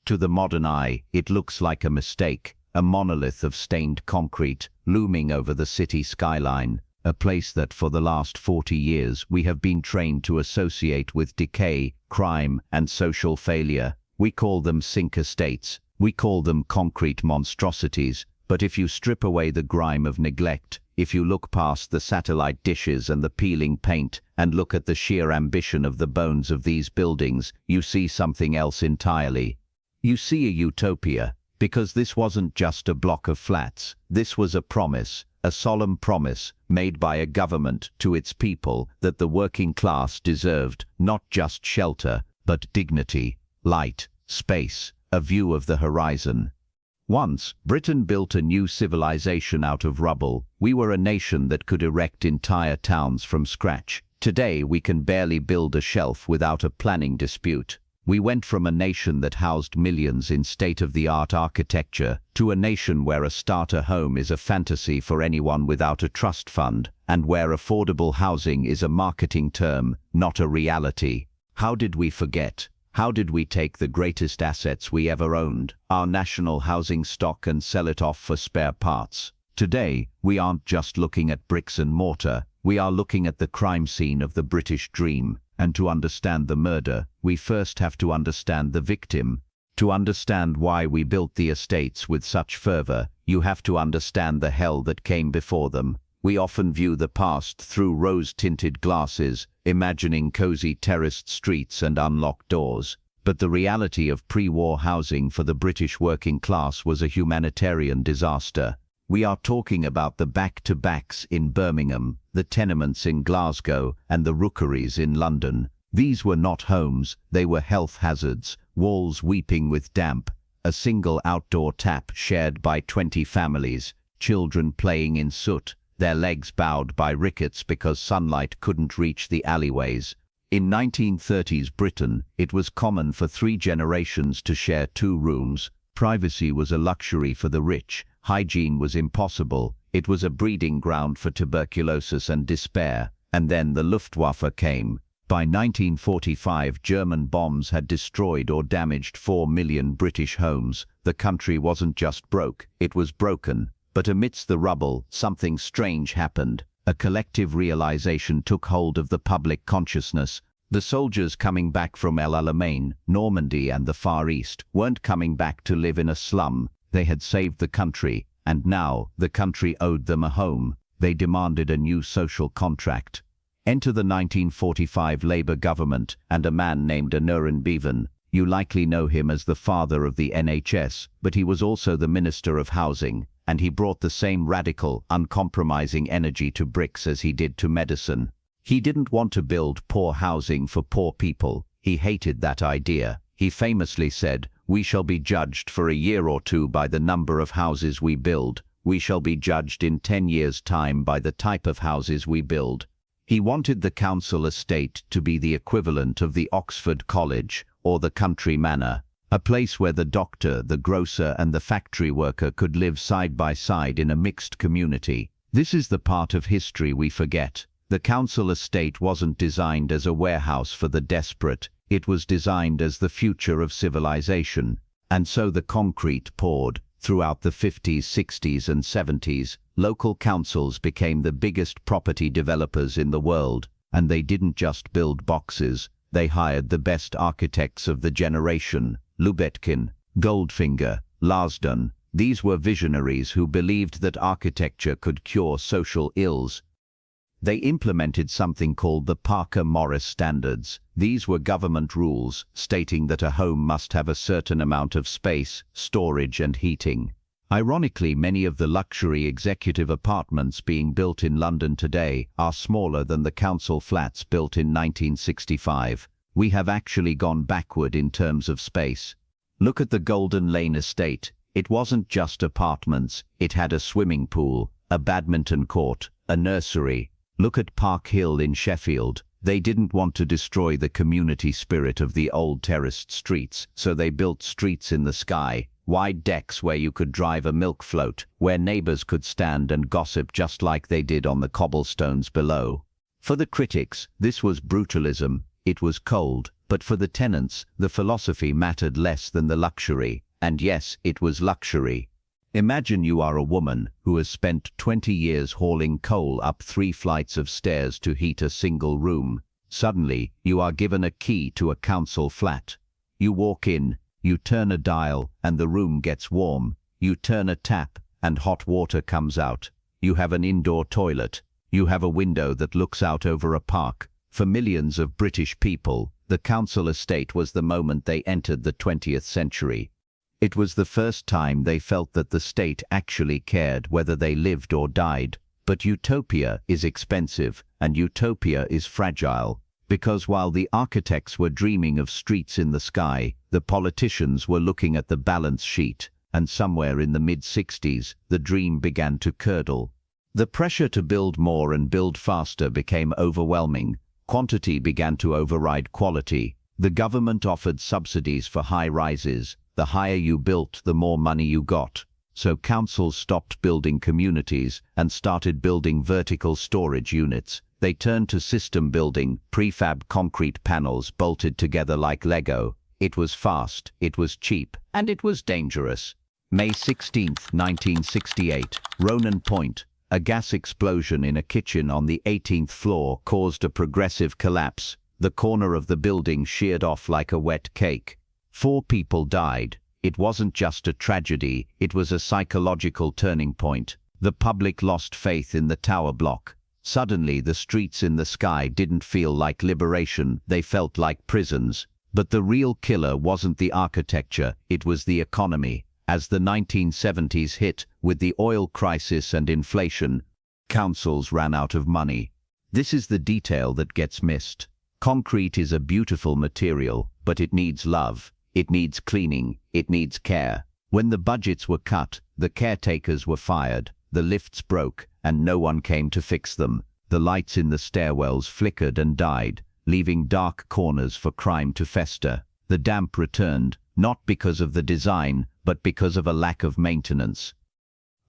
To the modern eye, it looks like a mistake, a monolith of stained concrete looming over the city skyline, a place that for the last 40 years we have been trained to associate with decay, crime, and social failure. We call them sink estates, we call them concrete monstrosities, but if you strip away the grime of neglect, if you look past the satellite dishes and the peeling paint and look at the sheer ambition of the bones of these buildings, you see something else entirely. You see a utopia, because this wasn't just a block of flats. This was a promise, a solemn promise made by a government to its people that the working class deserved not just shelter, but dignity, light, space, a view of the horizon. Once, Britain built a new civilization out of rubble. We were a nation that could erect entire towns from scratch. Today, we can barely build a shelf without a planning dispute. We went from a nation that housed millions in state-of-the-art architecture to a nation where a starter home is a fantasy for anyone without a trust fund, and where affordable housing is a marketing term, not a reality. How did we forget? How did we take the greatest assets we ever owned, our national housing stock, and sell it off for spare parts? Today, we aren't just looking at bricks and mortar, we are looking at the crime scene of the British dream. And to understand the murder, we first have to understand the victim. To understand why we built the estates with such fervor, you have to understand the hell that came before them. We often view the past through rose-tinted glasses, imagining cozy terraced streets and unlocked doors. But the reality of pre-war housing for the British working class was a humanitarian disaster. We are talking about the back-to-backs in Birmingham, the tenements in Glasgow, and the rookeries in London. These were not homes, they were health hazards, walls weeping with damp, a single outdoor tap shared by 20 families, children playing in soot, their legs bowed by rickets because sunlight couldn't reach the alleyways. In 1930s Britain, it was common for 3 generations to share 2 rooms. Privacy was a luxury for the rich. Hygiene was impossible. It was a breeding ground for tuberculosis and despair. And then the Luftwaffe came. By 1945, German bombs had destroyed or damaged 4 million British homes. The country wasn't just broke, it was broken. But amidst the rubble, something strange happened. A collective realization took hold of the public consciousness. The soldiers coming back from El Alamein, Normandy, and the Far East weren't coming back to live in a slum. They had saved the country, and now the country owed them a home. They demanded a new social contract. Enter the 1945 Labour government and a man named Aneurin Bevan. You likely know him as the father of the NHS, but he was also the Minister of Housing, and he brought the same radical, uncompromising energy to bricks as he did to medicine. He didn't want to build poor housing for poor people. He hated that idea. He famously said, "We shall be judged for a year or 2 by the number of houses we build. We shall be judged in 10 years' time by the type of houses we build." He wanted the council estate to be the equivalent of the Oxford College or the country manor, a place where the doctor, the grocer, and the factory worker could live side by side in a mixed community. This is the part of history we forget. The council estate wasn't designed as a warehouse for the desperate. It was designed as the future of civilization. And so the concrete poured. Throughout the 50s, 60s, and 70s, local councils became the biggest property developers in the world. And they didn't just build boxes. They hired the best architects of the generation. Lubetkin, Goldfinger, Larsdon. These were visionaries who believed that architecture could cure social ills. They implemented something called the Parker-Morris Standards. These were government rules stating that a home must have a certain amount of space, storage, and heating. Ironically, many of the luxury executive apartments being built in London today are smaller than the council flats built in 1965. We have actually gone backward in terms of space. Look at the Golden Lane estate. It wasn't just apartments. It had a swimming pool, a badminton court, a nursery. Look at Park Hill in Sheffield. They didn't want to destroy the community spirit of the old terraced streets, so they built streets in the sky, wide decks where you could drive a milk float, where neighbors could stand and gossip just like they did on the cobblestones below. For the critics, this was brutalism. It was cold. But for the tenants, the philosophy mattered less than the luxury. And yes, it was luxury. Imagine you are a woman who has spent 20 years hauling coal up 3 flights of stairs to heat a single room. Suddenly, you are given a key to a council flat. You walk in, you turn a dial, and the room gets warm. You turn a tap, and hot water comes out. You have an indoor toilet. You have a window that looks out over a park. For millions of British people, the council estate was the moment they entered the 20th century. It was the first time they felt that the state actually cared whether they lived or died. But utopia is expensive, and utopia is fragile, because while the architects were dreaming of streets in the sky, the politicians were looking at the balance sheet, and somewhere in the mid-60s, the dream began to curdle. The pressure to build more and build faster became overwhelming. Quantity began to override quality. The government offered subsidies for high-rises. The higher you built, the more money you got. So councils stopped building communities and started building vertical storage units. They turned to system building, prefab concrete panels bolted together like Lego. It was fast, it was cheap, and it was dangerous. May 16, 1968, Ronan Point. A gas explosion in a kitchen on the 18th floor caused a progressive collapse. The corner of the building sheared off like a wet cake. 4 people died. It wasn't just a tragedy, it was a psychological turning point. The public lost faith in the tower block. Suddenly, the streets in the sky didn't feel like liberation, they felt like prisons. But the real killer wasn't the architecture, it was the economy. As the 1970s hit, with the oil crisis and inflation, councils ran out of money. This is the detail that gets missed. Concrete is a beautiful material, but it needs love. It needs cleaning, it needs care. When the budgets were cut, the caretakers were fired, the lifts broke, and no one came to fix them. The lights in the stairwells flickered and died, leaving dark corners for crime to fester. The damp returned, not because of the design, but because of a lack of maintenance.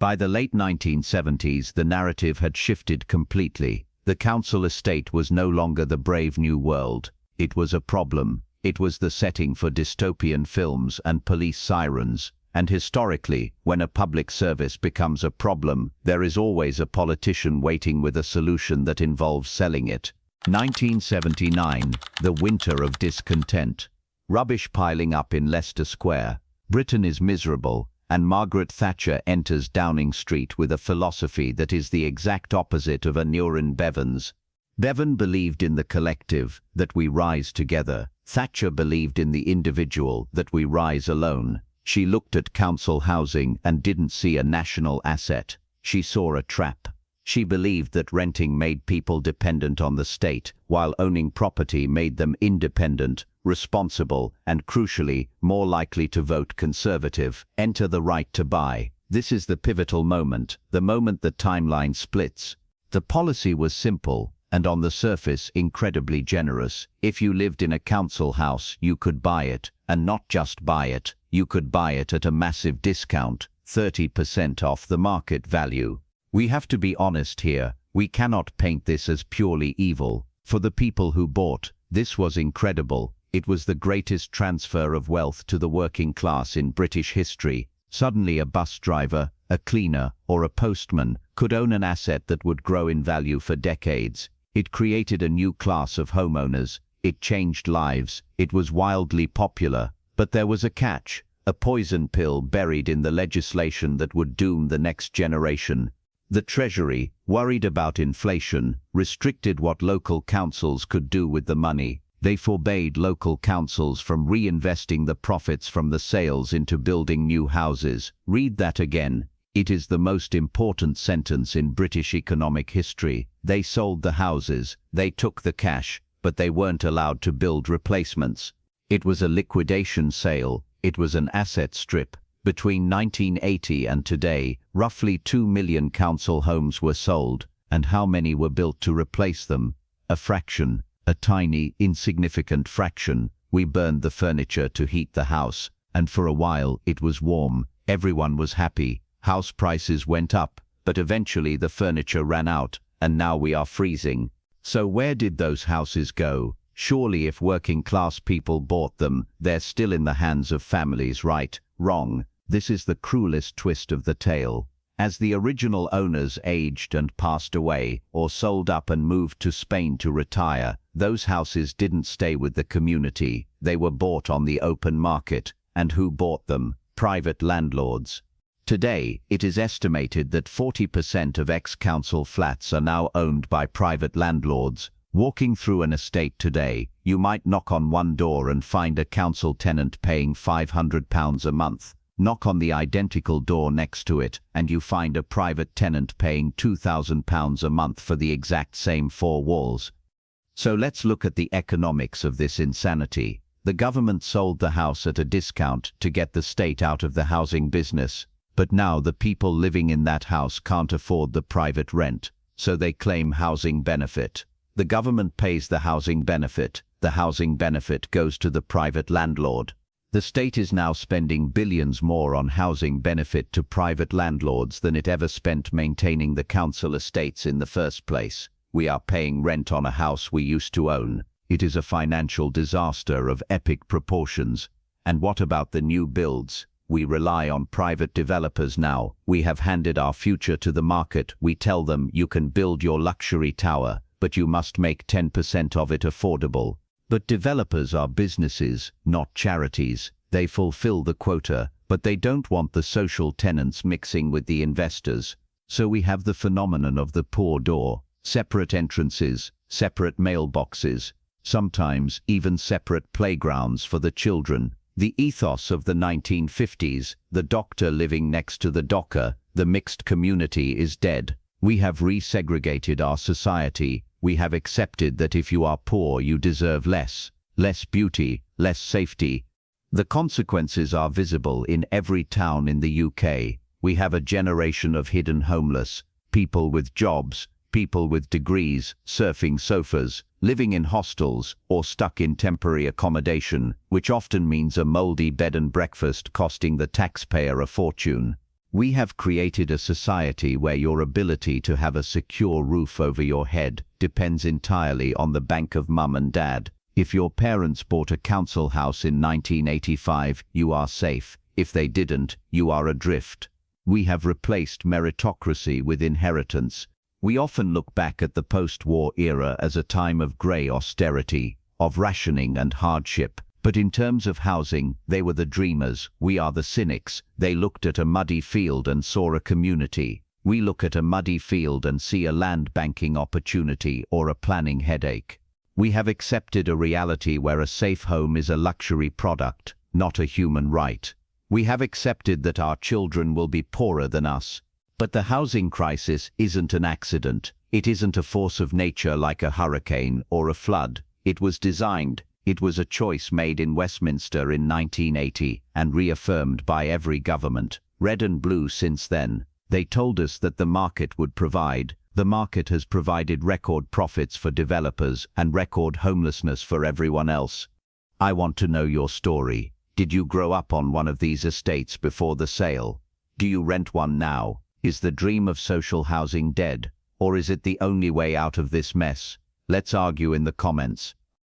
By the late 1970s, the narrative had shifted completely. The council estate was no longer the brave new world. It was a problem. It was the setting for dystopian films and police sirens. And historically, when a public service becomes a problem, there is always a politician waiting with a solution that involves selling it. 1979, the winter of discontent. Rubbish piling up in Leicester Square. Britain is miserable, and Margaret Thatcher enters Downing Street with a philosophy that is the exact opposite of Aneurin Bevan's. Bevan believed in the collective, that we rise together. Thatcher believed in the individual, that we rise alone. She looked at council housing and didn't see a national asset. She saw a trap. She believed that renting made people dependent on the state, while owning property made them independent, responsible, and crucially, more likely to vote Conservative. Enter the right to buy. This is the pivotal moment, the moment the timeline splits. The policy was simple, and on the surface incredibly generous. If you lived in a council house, you could buy it, and not just buy it, you could buy it at a massive discount, 30% off the market value. We have to be honest here, we cannot paint this as purely evil. For the people who bought, this was incredible. It was the greatest transfer of wealth to the working class in British history. Suddenly a bus driver, a cleaner, or a postman could own an asset that would grow in value for decades. It created a new class of homeowners. It changed lives. It was wildly popular. But there was a catch, a poison pill buried in the legislation that would doom the next generation. The Treasury, worried about inflation, restricted what local councils could do with the money. They forbade local councils from reinvesting the profits from the sales into building new houses. Read that again. It is the most important sentence in British economic history. They sold the houses, they took the cash, but they weren't allowed to build replacements. It was a liquidation sale. It was an asset strip. Between 1980 and today, roughly 2 million council homes were sold, and how many were built to replace them? A fraction, a tiny, insignificant fraction. We burned the furniture to heat the house, and for a while it was warm. Everyone was happy. House prices went up, but eventually the furniture ran out, and now we are freezing. So where did those houses go? Surely if working class people bought them, they're still in the hands of families, right? Wrong. This is the cruelest twist of the tale. As the original owners aged and passed away, or sold up and moved to Spain to retire, those houses didn't stay with the community. They were bought on the open market. And who bought them? Private landlords. Today, it is estimated that 40% of ex-council flats are now owned by private landlords. Walking through an estate today, you might knock on one door and find a council tenant paying £500 a month. Knock on the identical door next to it, and you find a private tenant paying £2,000 a month for the exact same four walls. So let's look at the economics of this insanity. The government sold the house at a discount to get the state out of the housing business. But now the people living in that house can't afford the private rent, so they claim housing benefit. The government pays the housing benefit. The housing benefit goes to the private landlord. The state is now spending billions more on housing benefit to private landlords than it ever spent maintaining the council estates in the first place. We are paying rent on a house we used to own. It is a financial disaster of epic proportions. And what about the new builds? We rely on private developers now. We have handed our future to the market. We tell them you can build your luxury tower, but you must make 10% of it affordable. But developers are businesses, not charities. They fulfill the quota, but they don't want the social tenants mixing with the investors. So we have the phenomenon of the poor door. Separate entrances, separate mailboxes, sometimes even separate playgrounds for the children. The ethos of the 1950s, the doctor living next to the docker, the mixed community is dead. We have resegregated our society. We have accepted that if you are poor, you deserve less beauty, less safety. The consequences are visible in every town in the UK. We have a generation of hidden homeless, people with jobs, people with degrees, surfing sofas, living in hostels, or stuck in temporary accommodation, which often means a moldy bed and breakfast costing the taxpayer a fortune. We have created a society where your ability to have a secure roof over your head depends entirely on the bank of mum and dad. If your parents bought a council house in 1985, you are safe. If they didn't, you are adrift. We have replaced meritocracy with inheritance. We often look back at the post-war era as a time of grey austerity, of rationing and hardship. But in terms of housing, they were the dreamers. We are the cynics. They looked at a muddy field and saw a community. We look at a muddy field and see a land banking opportunity or a planning headache. We have accepted a reality where a safe home is a luxury product, not a human right. We have accepted that our children will be poorer than us. But the housing crisis isn't an accident. It isn't a force of nature like a hurricane or a flood. It was designed. It was a choice made in Westminster in 1980 and reaffirmed by every government, red and blue since then. They told us that the market would provide. The market has provided record profits for developers and record homelessness for everyone else. I want to know your story. Did you grow up on one of these estates before the sale? Do you rent one now? Is the dream of social housing dead? Or is it the only way out of this mess? Let's argue in the comments.